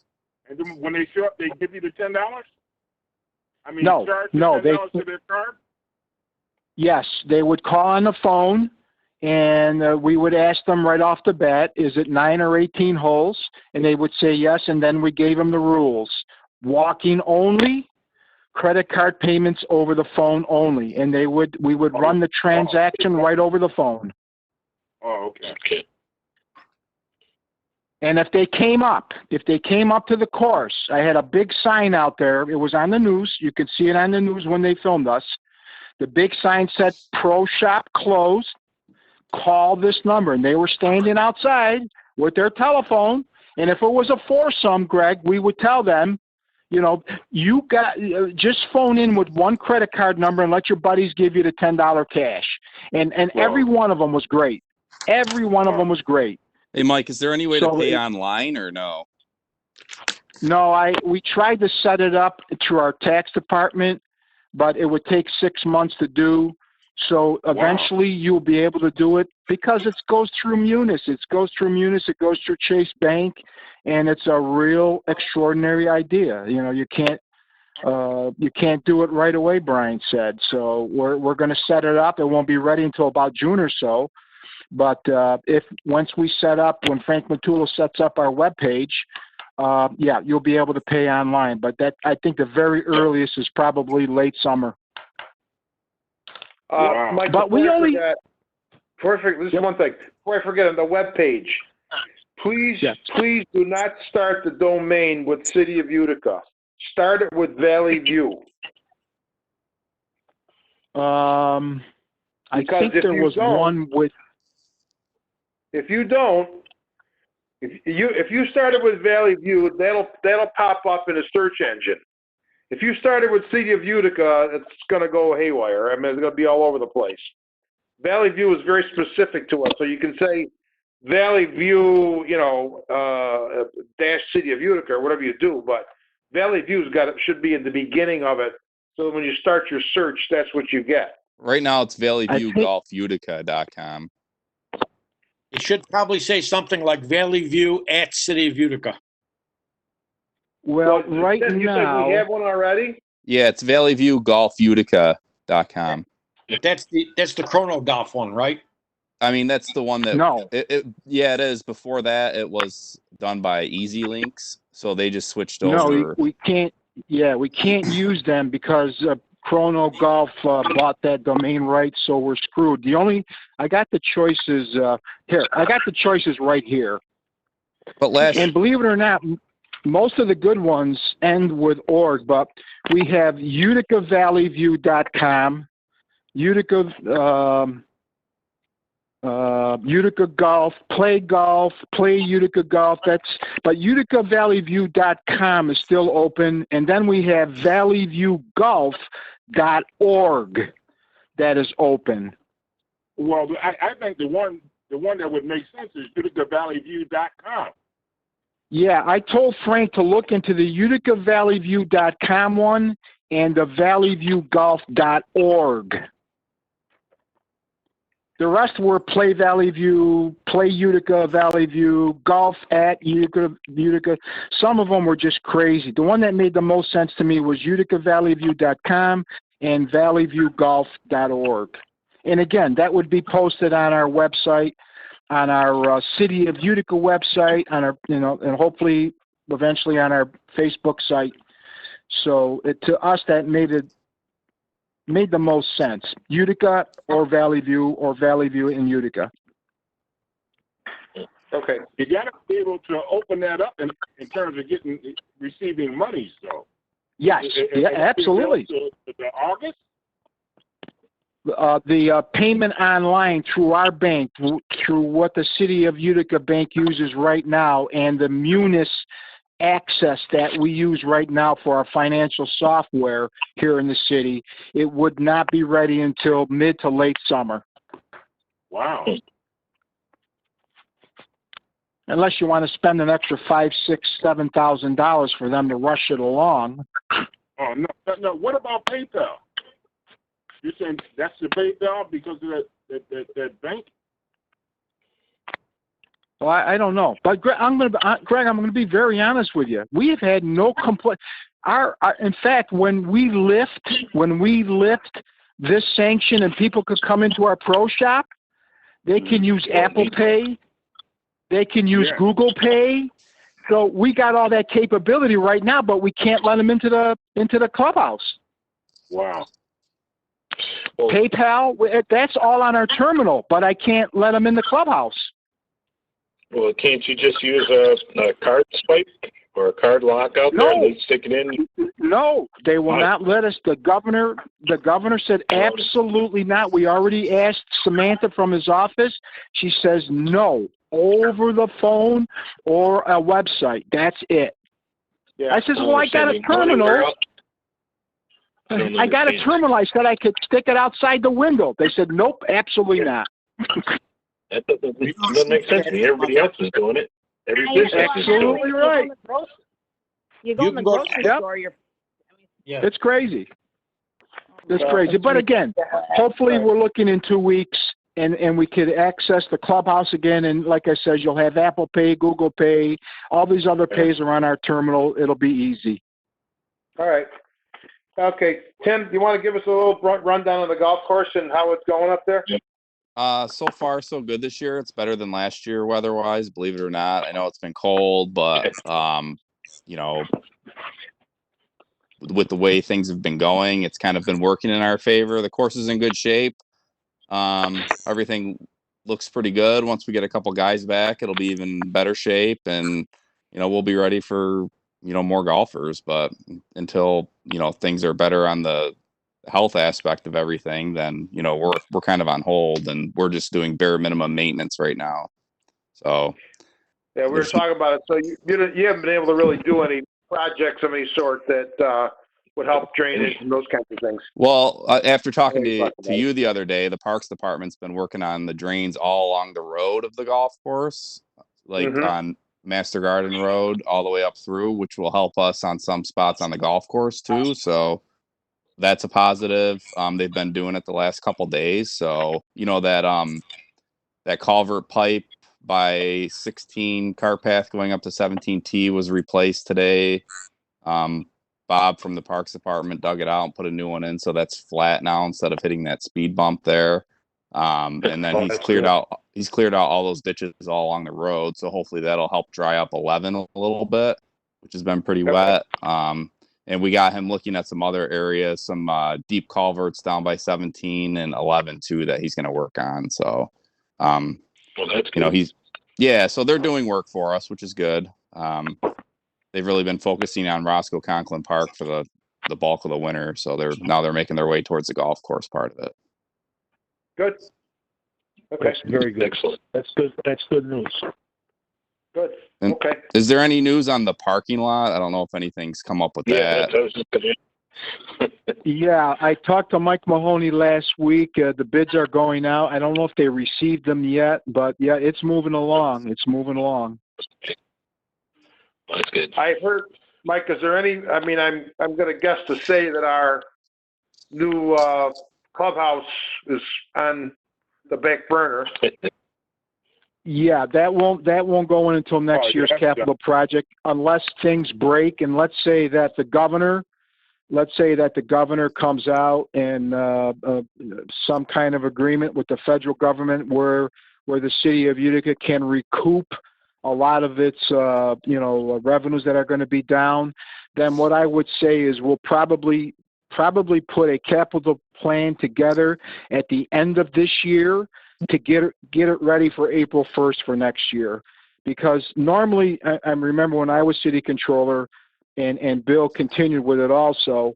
Speaker 9: and then when they show up, they give you the $10. I mean,
Speaker 4: no,
Speaker 9: charge
Speaker 4: no,
Speaker 9: $10 to their card.
Speaker 4: Yes, they would call on the phone, and we would ask them right off the bat, is it 9 or 18 holes? And they would say yes, and then we gave them the rules. Walking only, credit card payments over the phone only, and we would run the transaction right over the phone.
Speaker 9: Oh, okay.
Speaker 4: And if they came up to the course, I had a big sign out there. It was on the news. You could see it on the news when they filmed us. The big sign said, "Pro shop closed. Call this number." And they were standing outside with their telephone. And if it was a foursome, Greg, we would tell them, you got, just phone in with one credit card number and let your buddies give you the $10 cash. And every one of them was great. Every one of them was great.
Speaker 8: Hey, Mike, is there any way to pay online or no?
Speaker 4: No, we tried to set it up through our tax department, but it would take 6 months to do. So eventually you'll be able to do it because it goes through Munis. It goes through Chase Bank, and it's a real extraordinary idea. You can't do it right away, Brian said. So we're going to set it up. It won't be ready until about June or so. But once we set up, when Frank Matula sets up our webpage, you'll be able to pay online. But I think the very earliest is probably late summer.
Speaker 1: Mike,
Speaker 4: but we only
Speaker 1: perfect. This is one thing. Before I forget, on the webpage, please do not start the domain with City of Utica. Start it with Valley View.
Speaker 4: I think there was one with.
Speaker 1: If you started with Valley View, that'll pop up in a search engine. If you started with City of Utica, it's going to go haywire. I mean, it's going to be all over the place. Valley View is very specific to us, so you can say Valley View, dash City of Utica or whatever you do, but Valley View's should be in the beginning of it, so when you start your search, that's what you get.
Speaker 8: Right now, it's valleyviewgolfutica.com.
Speaker 2: It should probably say something like Valley View at City of Utica.
Speaker 4: Well, right now...
Speaker 1: You said we have one already?
Speaker 8: Yeah, it's valleyviewgolfutica.com.
Speaker 2: But that's the Chrono Golf one, right?
Speaker 8: I mean, that's the one that...
Speaker 4: No.
Speaker 8: It is. Before that, it was done by Easy Links, so they just switched over.
Speaker 4: No, we can't... Yeah, we can't use them because Chrono Golf bought that domain right, so we're screwed. I got the choices here. I got the choices right here.
Speaker 8: But
Speaker 4: and believe it or not, most of the good ones end with .org, but we have UticaValleyView.com, Utica Golf, Play Utica Golf. But UticaValleyView.com is still open, and then we have ValleyViewGolf.org that is open.
Speaker 9: Well, I think the one that would make sense is UticaValleyView.com.
Speaker 4: Yeah, I told Frank to look into the UticaValleyView.com one and the ValleyViewGolf.org. The rest were Play Valley View, Play Utica Valley View, Golf at Utica. Some of them were just crazy. The one that made the most sense to me was UticaValleyView.com and ValleyViewGolf.org. And again, that would be posted on our website, on our City of Utica website, on our, and hopefully eventually on our Facebook site. So to us, that made the most sense. Utica or Valley View in Utica.
Speaker 1: Okay.
Speaker 9: You got to be able to open that up in terms of receiving monies, though.
Speaker 4: Yes, absolutely.
Speaker 9: The August?
Speaker 4: The payment online through our bank, through what the City of Utica Bank uses right now, and the Munis access that we use right now for our financial software here in the city, it would not be ready until mid to late summer.
Speaker 9: Wow.
Speaker 4: Unless you want to spend an extra $5,000, $6,000, $7,000 for them to rush it along.
Speaker 9: Oh, no. What about PayPal? You're saying that's the PayPal because of that bank?
Speaker 4: Well, I don't know, but Greg, I'm going to be very honest with you. We have had no complaint. In fact, when we lift this sanction and people could come into our pro shop, they can use Apple Pay, they can use Google Pay. So we got all that capability right now, but we can't let them into the clubhouse.
Speaker 9: Wow.
Speaker 4: PayPal, that's all on our terminal, but I can't let them in the clubhouse.
Speaker 7: Well, can't you just use a card swipe or a card lock out there and they stick it in?
Speaker 4: No, they will not let us. The governor said absolutely not. We already asked Samantha from his office. She says no, over the phone or a website. That's it.
Speaker 1: Yeah.
Speaker 4: I says, well, I got a terminal. I got a terminal. I said I could stick it outside the window. They said, nope, absolutely not.
Speaker 7: That doesn't make sense to me. Everybody else is doing it.
Speaker 4: Absolutely right.
Speaker 6: You go in the grocery store,
Speaker 4: It's crazy. It's crazy. But again, hopefully we're looking in 2 weeks and we could access the clubhouse again. And like I said, you'll have Apple Pay, Google Pay, all these other pays are on our terminal. It'll be easy.
Speaker 1: All right. Okay. Tim, you want to give us a little rundown on the golf course and how it's going up there?
Speaker 8: So far so good this year. It's better than last year weather-wise, believe it or not. I know it's been cold, but you know, with the way things have been going, it's kind of been working in our favor. The course is in good shape. Everything looks pretty good. Once we get a couple guys back, it'll be even better shape, and you know, we'll be ready for, you know, more golfers. But until, you know, things are better on the health aspect of everything, then, you know, we're kind of on hold, and we're just doing bare minimum maintenance right now. So
Speaker 1: yeah, we were talking about it. So you haven't been able to really do any projects of any sort that would help drainage and those kinds of things.
Speaker 8: Well, after talking to you the other day, the Parks Department's been working on the drains all along the road of the golf course, like on Master Garden Road all the way up through, which will help us on some spots on the golf course too. So that's a positive. They've been doing it the last couple days. So, you know, that culvert pipe by 16 cart path going up to 17T was replaced today. Bob from the Parks Department dug it out and put a new one in, so that's flat now instead of hitting that speed bump there. And then he's cleared out all those ditches all along the road, so hopefully that'll help dry up 11 a little bit, which has been pretty wet. And we got him looking at some other areas, some deep culverts down by 17 and 11 too that he's going to work on. So,
Speaker 7: well, that's good.
Speaker 8: You know, so they're doing work for us, which is good. They've really been focusing on Roscoe Conklin Park for the bulk of the winter. So they're making their way towards the golf course part of it.
Speaker 1: Good. Okay.
Speaker 5: That's very good.
Speaker 7: Excellent.
Speaker 5: That's good. That's good news.
Speaker 1: Good.
Speaker 8: And
Speaker 1: okay.
Speaker 8: Is there any news on the parking lot? I don't know if anything's come up with that.
Speaker 4: Yeah, I talked to Mike Mahoney last week. The bids are going out. I don't know if they received them yet, but yeah, it's moving along. It's moving along.
Speaker 7: That's good.
Speaker 1: I've heard, Mike, is there any, I mean, I'm going to guess to say that our new clubhouse is on the back burner.
Speaker 4: Yeah, that won't go in until next year's capital project unless things break. And let's say that the governor comes out and some kind of agreement with the federal government where the city of Utica can recoup a lot of its revenues that are going to be down. Then what I would say is we'll probably put a capital plan together at the end of this year to get it ready for April 1st for next year. Because normally, I remember when I was city controller, and Bill continued with it also,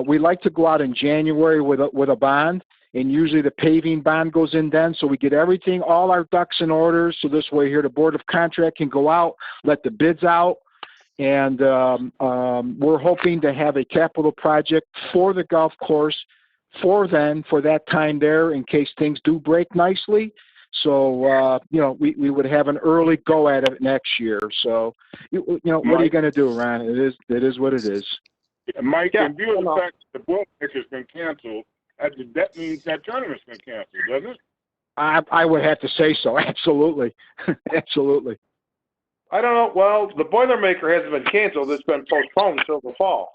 Speaker 4: we like to go out in January with a bond, and usually the paving bond goes in then, so we get everything, all our ducks in order, so this way here the Board of Contract can go out, let the bids out, and we're hoping to have a capital project for the golf course for that time there in case things do break nicely. So, we would have an early go at it next year. So, what are you going to do, Ron? It is what it is.
Speaker 9: Yeah, Mike, in view of the fact that the Boilermaker has been canceled, that means that tournament's been canceled, doesn't it?
Speaker 4: I would have to say so. Absolutely. Absolutely.
Speaker 1: I don't know. Well, the Boilermaker hasn't been canceled. It's been postponed until the fall.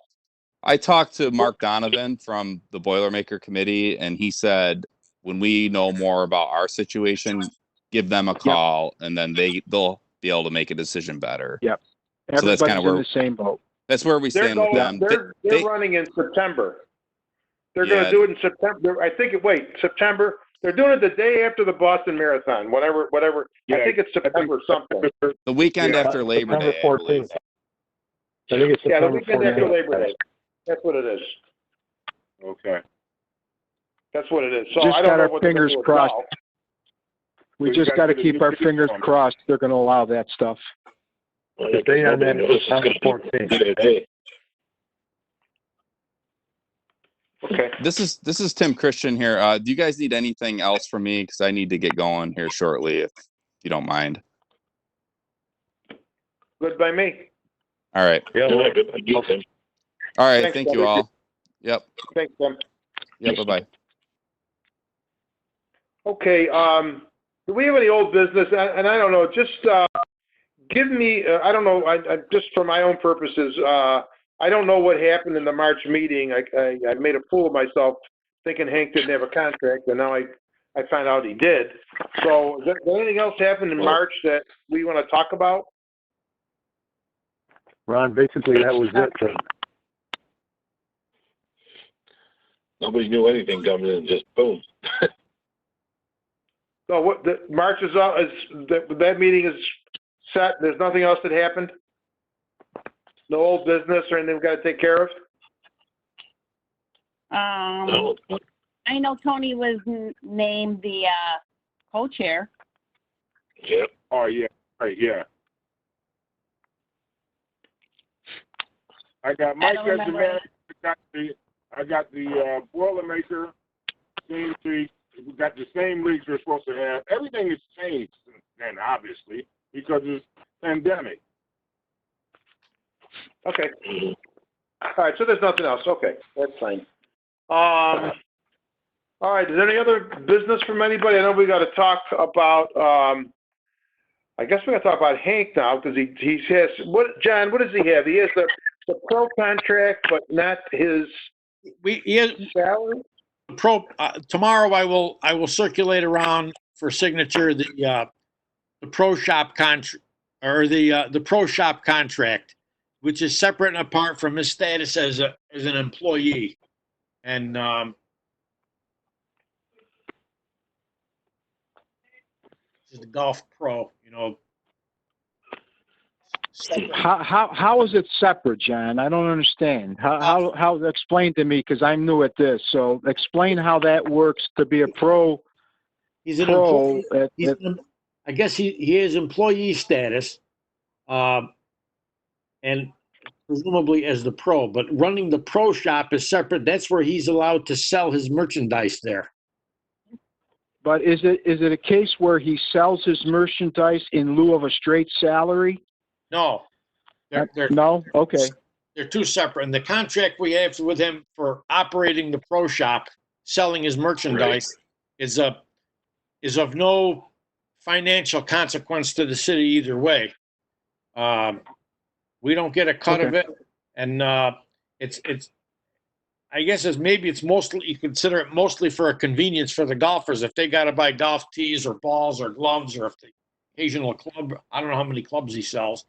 Speaker 8: I talked to Mark Donovan from the Boilermaker Committee, and he said, when we know more about our situation, give them a call, and then they'll be able to make a decision better.
Speaker 4: Yep.
Speaker 8: So that's kind of where
Speaker 4: in the same boat.
Speaker 8: That's where we stand with them.
Speaker 1: They're running in September. They're going to do it in September. I think, September. They're doing it the day after the Boston Marathon, whatever.
Speaker 9: Yeah,
Speaker 1: I think it's September something.
Speaker 8: The weekend
Speaker 9: Yeah,
Speaker 8: after Labor
Speaker 5: September
Speaker 8: Day, I believe.
Speaker 5: 14th. I think it's
Speaker 1: Yeah, the
Speaker 5: September
Speaker 1: weekend after
Speaker 5: 14th.
Speaker 1: Labor Day. That's what it is.
Speaker 9: Okay.
Speaker 1: That's what it is. So
Speaker 4: Just
Speaker 1: I
Speaker 4: got
Speaker 1: don't know
Speaker 4: our
Speaker 1: what they're
Speaker 4: fingers
Speaker 1: gonna do
Speaker 4: crossed.
Speaker 1: now.
Speaker 4: We
Speaker 9: We
Speaker 4: just
Speaker 9: gotta
Speaker 4: got to
Speaker 9: get a
Speaker 4: keep
Speaker 9: new
Speaker 4: our
Speaker 9: ticket
Speaker 4: fingers
Speaker 9: on it.
Speaker 4: crossed. They're going to allow that stuff.
Speaker 5: The date on that is September 14th.
Speaker 1: Okay.
Speaker 8: This is Tim Christian here. Do you guys need anything else from me? Because I need to get going here shortly, if you don't mind.
Speaker 1: Good by me.
Speaker 8: All right.
Speaker 5: Yeah,
Speaker 7: Yeah, good idea, Tim.
Speaker 8: All right.
Speaker 1: Thanks,
Speaker 8: Thank you
Speaker 1: buddy.
Speaker 8: all. Yep.
Speaker 1: Thanks, Tim.
Speaker 8: Yep. Bye bye.
Speaker 1: Okay, do we have any old business? And I don't know, just, give me, I don't know, I just for my own purposes, I don't know what happened in the March meeting. I made a fool of myself thinking Hank didn't have a contract, and now I found out he did. So, did anything else happen in March that we want to talk about?
Speaker 5: Ron, basically that was it.
Speaker 7: Nobody knew anything coming in, just boom.
Speaker 1: So what, the March is up, that meeting is set, there's nothing else that happened? No old business or anything we've got to take care of?
Speaker 7: No.
Speaker 6: I know Tony was named the co-chair.
Speaker 7: Yep.
Speaker 9: Oh, yeah, right, yeah. I got Mike
Speaker 6: I don't
Speaker 9: as the
Speaker 6: remember.
Speaker 9: manager. I got the Boilermaker. Same league. We got the same leagues we're supposed to have. Everything has changed since then, obviously, because of pandemic.
Speaker 1: Okay. All right, so there's nothing else. Okay, that's fine. All right, is there any other business from anybody? I know we got to talk about, I guess we got to talk about Hank now, because he has, John, what does he have? He has the pro contract, but not his salary?
Speaker 2: Tomorrow I will circulate around for signature the pro shop contract, or the pro shop contract, which is separate and apart from his status as an employee. And this is the golf pro,
Speaker 4: How is it separate, John? I don't understand. How explain to me, because I'm new at this. So explain how that works to be a pro.
Speaker 2: He's an
Speaker 4: Pro.
Speaker 2: employee. I guess he has employee status, and presumably as the pro. But running the pro shop is separate. That's where he's allowed to sell his merchandise there.
Speaker 4: But is it a case where he sells his merchandise in lieu of a straight salary?
Speaker 2: No.
Speaker 4: No? Okay.
Speaker 2: They're two separate. And the contract we have with him for operating the pro shop, selling his merchandise, is of no financial consequence to the city either way. We don't get a cut of it, and it's I guess it's mostly, you consider it mostly for a convenience for the golfers. If they got to buy golf tees or balls or gloves, or if the occasional club, I don't know how many clubs he sells.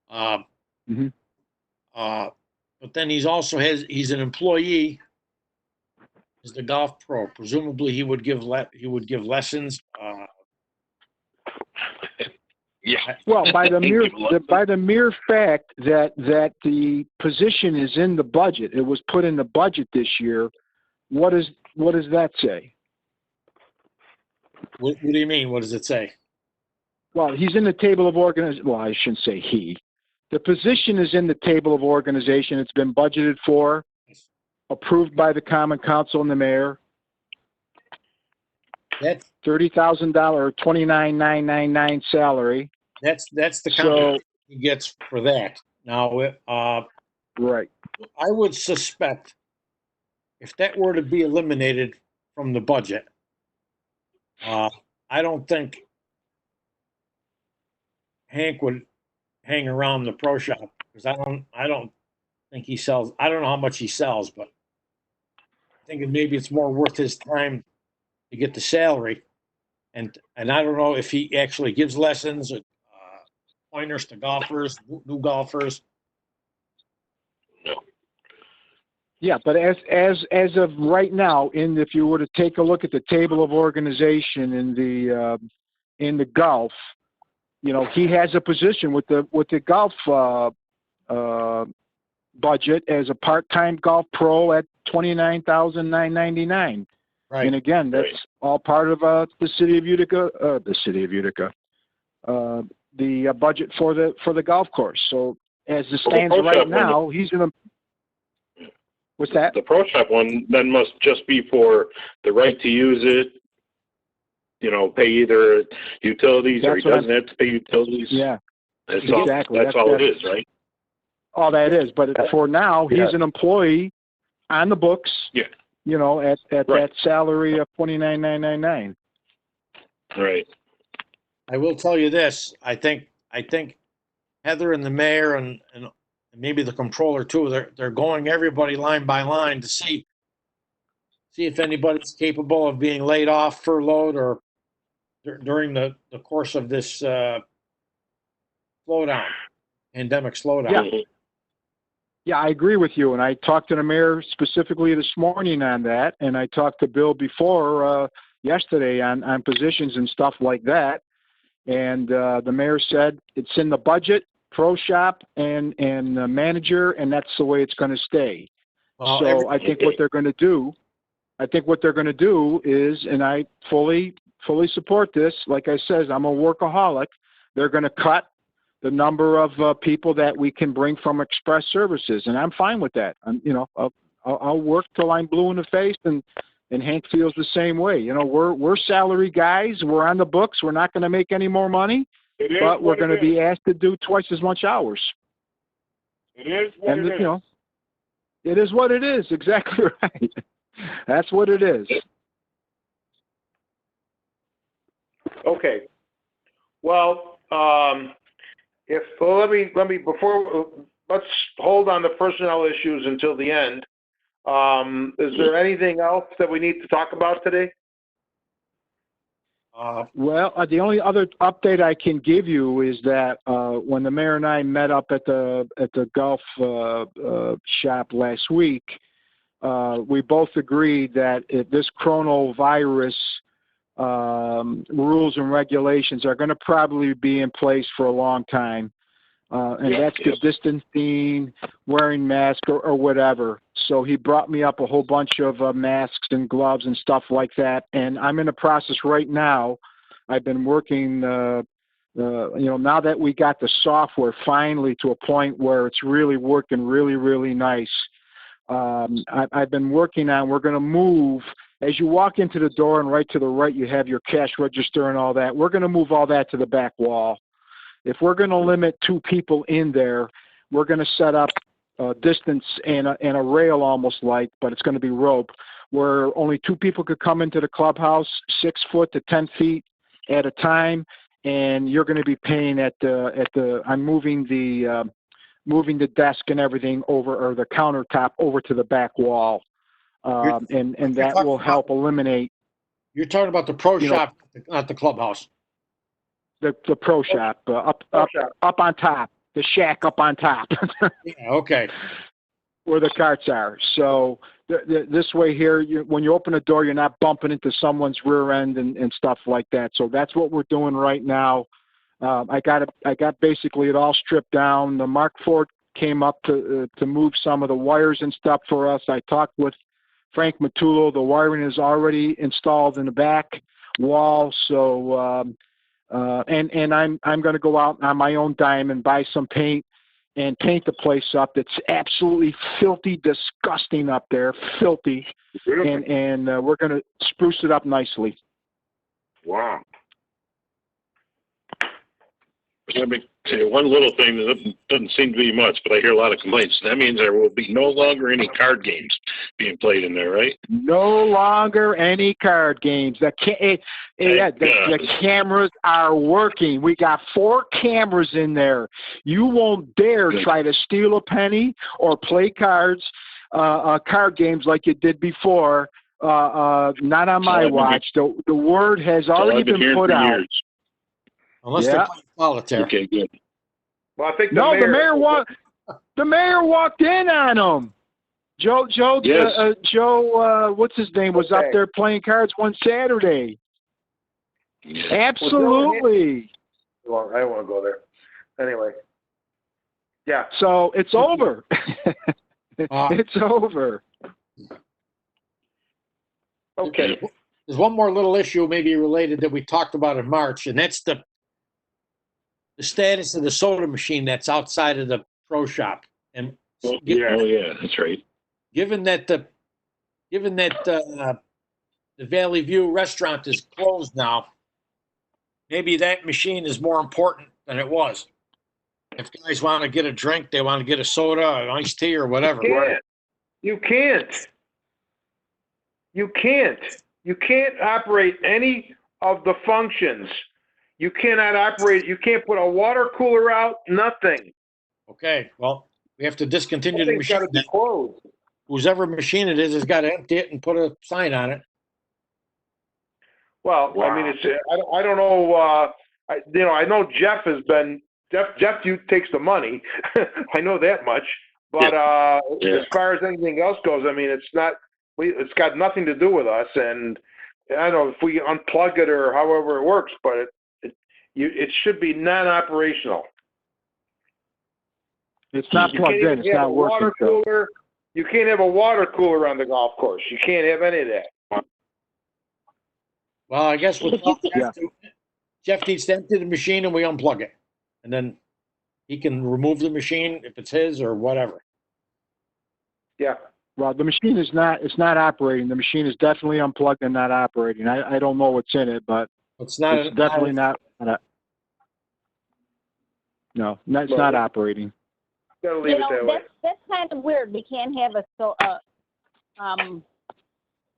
Speaker 2: But then he's an employee as the golf pro. Presumably he would give lessons.
Speaker 7: Yeah.
Speaker 4: Well, by the mere fact that the position is in the budget, it was put in the budget this year. What does that say?
Speaker 2: What do you mean? What does it say?
Speaker 4: Well, he's in the table of organization. Well, I shouldn't say he. The position is in the table of organization. It's been budgeted for, approved by the Common Council and the mayor.
Speaker 2: That's
Speaker 4: $30,000, $29,999 salary.
Speaker 2: That's the contract he gets for that. Now,
Speaker 4: Right.
Speaker 2: I would suspect if that were to be eliminated from the budget, I don't think Hank would hang around the pro shop, because I don't think he sells. I don't know how much he sells, but I think maybe it's more worth his time to get the salary. And I don't know if he actually gives lessons or pointers to golfers, new golfers.
Speaker 4: Yeah, but as of right now, if you were to take a look at the table of organization in the golf, he has a position with the golf budget as a part-time golf pro at $29,999.
Speaker 2: Right.
Speaker 4: And again, that's all part of the city of Utica. The budget for the golf course. So as it stands right now, he's in a. What's that?
Speaker 7: The pro shop one then must just be for the right to use it. Pay either utilities or he doesn't have to pay utilities.
Speaker 4: Yeah.
Speaker 7: That's
Speaker 4: exactly.
Speaker 7: That's all it is, right?
Speaker 4: All that is, but for now, he's an employee on the books.
Speaker 7: Yeah.
Speaker 4: At that salary of $29,999.
Speaker 7: Right.
Speaker 2: I will tell you this. I think Heather and the mayor and maybe the controller too. They're going everybody line by line to see if anybody's capable of being laid off, furloughed, or during the course of this pandemic slowdown.
Speaker 4: Yeah. Yeah, I agree with you. And I talked to the mayor specifically this morning on that. And I talked to Bill before yesterday on positions and stuff like that. And the mayor said it's in the budget, pro shop, and manager, and that's the way it's going to stay.
Speaker 2: Well,
Speaker 4: so I think what they're going to do is, and I fully support this, like I said, I'm a workaholic. They're going to cut the number of people that we can bring from express services, and I'm fine with that. I'll work till I'm blue in the face, and Hank feels the same way. We're salary guys. We're on the books. We're not going to make any more money, but we're going to be asked to do twice as much hours.
Speaker 9: It is what it is.
Speaker 4: It is what it is. Exactly right. That's what it is.
Speaker 1: Okay. Well, let's hold on the personnel issues until the end. Is there anything else that we need to talk about today?
Speaker 4: The only other update I can give you is that when the mayor and I met up at the golf shop last week, we both agreed that if this coronavirus rules and regulations are going to probably be in place for a long time. That's the distancing, wearing masks or whatever. So he brought me up a whole bunch of masks and gloves and stuff like that. And I'm in the process right now. I've been working, now that we got the software finally to a point where it's really working really, really nice. I've been working on, we're going to move, as you walk into the door and right to the right, you have your cash register and all that. We're going to move all that to the back wall. If we're going to limit 2 people in there, we're going to set up a distance and a rail almost like, but it's going to be rope, where only 2 people could come into the clubhouse, 6 foot to 10 feet at a time. And you're going to be paying I'm moving the desk and everything over, or the countertop over to the back wall. And that will help eliminate.
Speaker 2: You're talking about the pro shop, not the clubhouse.
Speaker 4: The pro shop, up on top, the shack up on top.
Speaker 2: Yeah, okay.
Speaker 4: Where the carts are. So this way here, when you open the door, you're not bumping into someone's rear end and stuff like that. So that's what we're doing right now. I got basically it all stripped down. The Mark Ford came up to move some of the wires and stuff for us. I talked with Frank Matullo. The wiring is already installed in the back wall. So, and I'm going to go out on my own dime and buy some paint and paint the place up. It's absolutely filthy, disgusting up there, filthy. And we're going to spruce it up nicely.
Speaker 9: Wow.
Speaker 7: Let me say one little thing that doesn't seem to be much, but I hear a lot of complaints. That means there will be no longer any card games being played in there, right?
Speaker 4: No longer any card games. The cameras are working. We got 4 cameras in there. You won't dare try to steal a penny or play card games like you did before. Not on my watch. The word has already been put out.
Speaker 7: Years.
Speaker 2: Unless they're playing solitaire.
Speaker 7: Okay, good.
Speaker 1: Well, I think
Speaker 4: the mayor walked in on them. Joe,
Speaker 7: Yes.
Speaker 4: what's his name, was up
Speaker 1: Okay.
Speaker 4: there playing cards one Saturday. Absolutely.
Speaker 1: Well, I don't want to go there. Anyway. Yeah.
Speaker 4: So it's over. It's over.
Speaker 1: Okay.
Speaker 2: There's one more little issue maybe related that we talked about in March, and that's the status of the soda machine that's outside of the pro shop. And
Speaker 7: yeah, that's right.
Speaker 2: given that the Valley View restaurant is closed now, maybe that machine is more important than it was. If guys want to get a drink, they want to get a soda, an iced tea, or whatever.
Speaker 1: You can't. You can't operate any of the functions. You cannot operate. You can't put a water cooler out. Nothing.
Speaker 2: Okay, well, we have to discontinue the
Speaker 1: Everything's got
Speaker 2: machine.
Speaker 1: to be closed.
Speaker 2: Whoever machine it is has got to empty it and put a sign on it.
Speaker 1: Well, I mean, it's. I don't know. I know Jeff has been. Jeff takes the money. I know that much. But as far as anything else goes, I mean, it's not. It's got nothing to do with us. And I don't know if we unplug it or however it works, but it should be non-operational.
Speaker 4: It's not plugged in. It's not working.
Speaker 1: You can't have a water cooler on the golf course. You can't have any of that.
Speaker 2: Well, I guess Jeff needs to empty the machine and we unplug it. And then he can remove the machine if it's his or whatever.
Speaker 1: Yeah.
Speaker 4: Well, the machine is not operating. The machine is definitely unplugged and not operating. I don't know what's in it, but it's definitely not operating.
Speaker 1: Gotta leave it that way.
Speaker 6: That's kind of weird. We can't have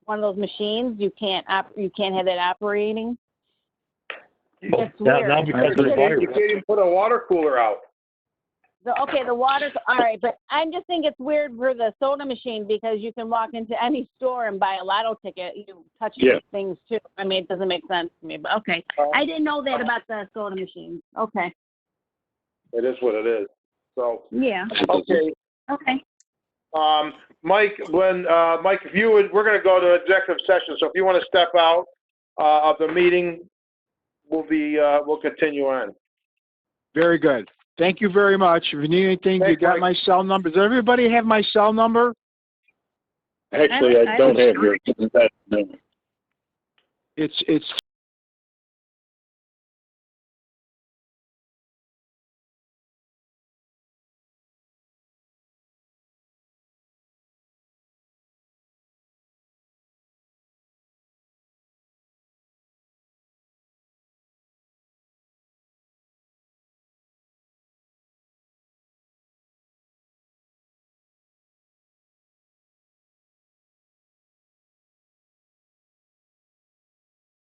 Speaker 6: one of those machines. You can't have that operating. That's weird.
Speaker 5: Now because of the
Speaker 1: You
Speaker 5: virus.
Speaker 1: can't even put a water cooler out.
Speaker 6: The water. All right, but I just think it's weird for the soda machine because you can walk into any store and buy a lotto ticket. You touch these things too. I mean, it doesn't make sense to me, but okay. I didn't know that about the soda machine. Okay.
Speaker 1: It is what it is. So.
Speaker 6: Yeah.
Speaker 1: Okay.
Speaker 6: Okay.
Speaker 1: Mike, Mike, we're going to go to executive session. So if you want to step out of the meeting, we'll continue on.
Speaker 4: Very good. Thank you very much. If you need anything, you got my cell number. Does everybody have my cell number?
Speaker 7: Actually, I don't have yours.
Speaker 4: It's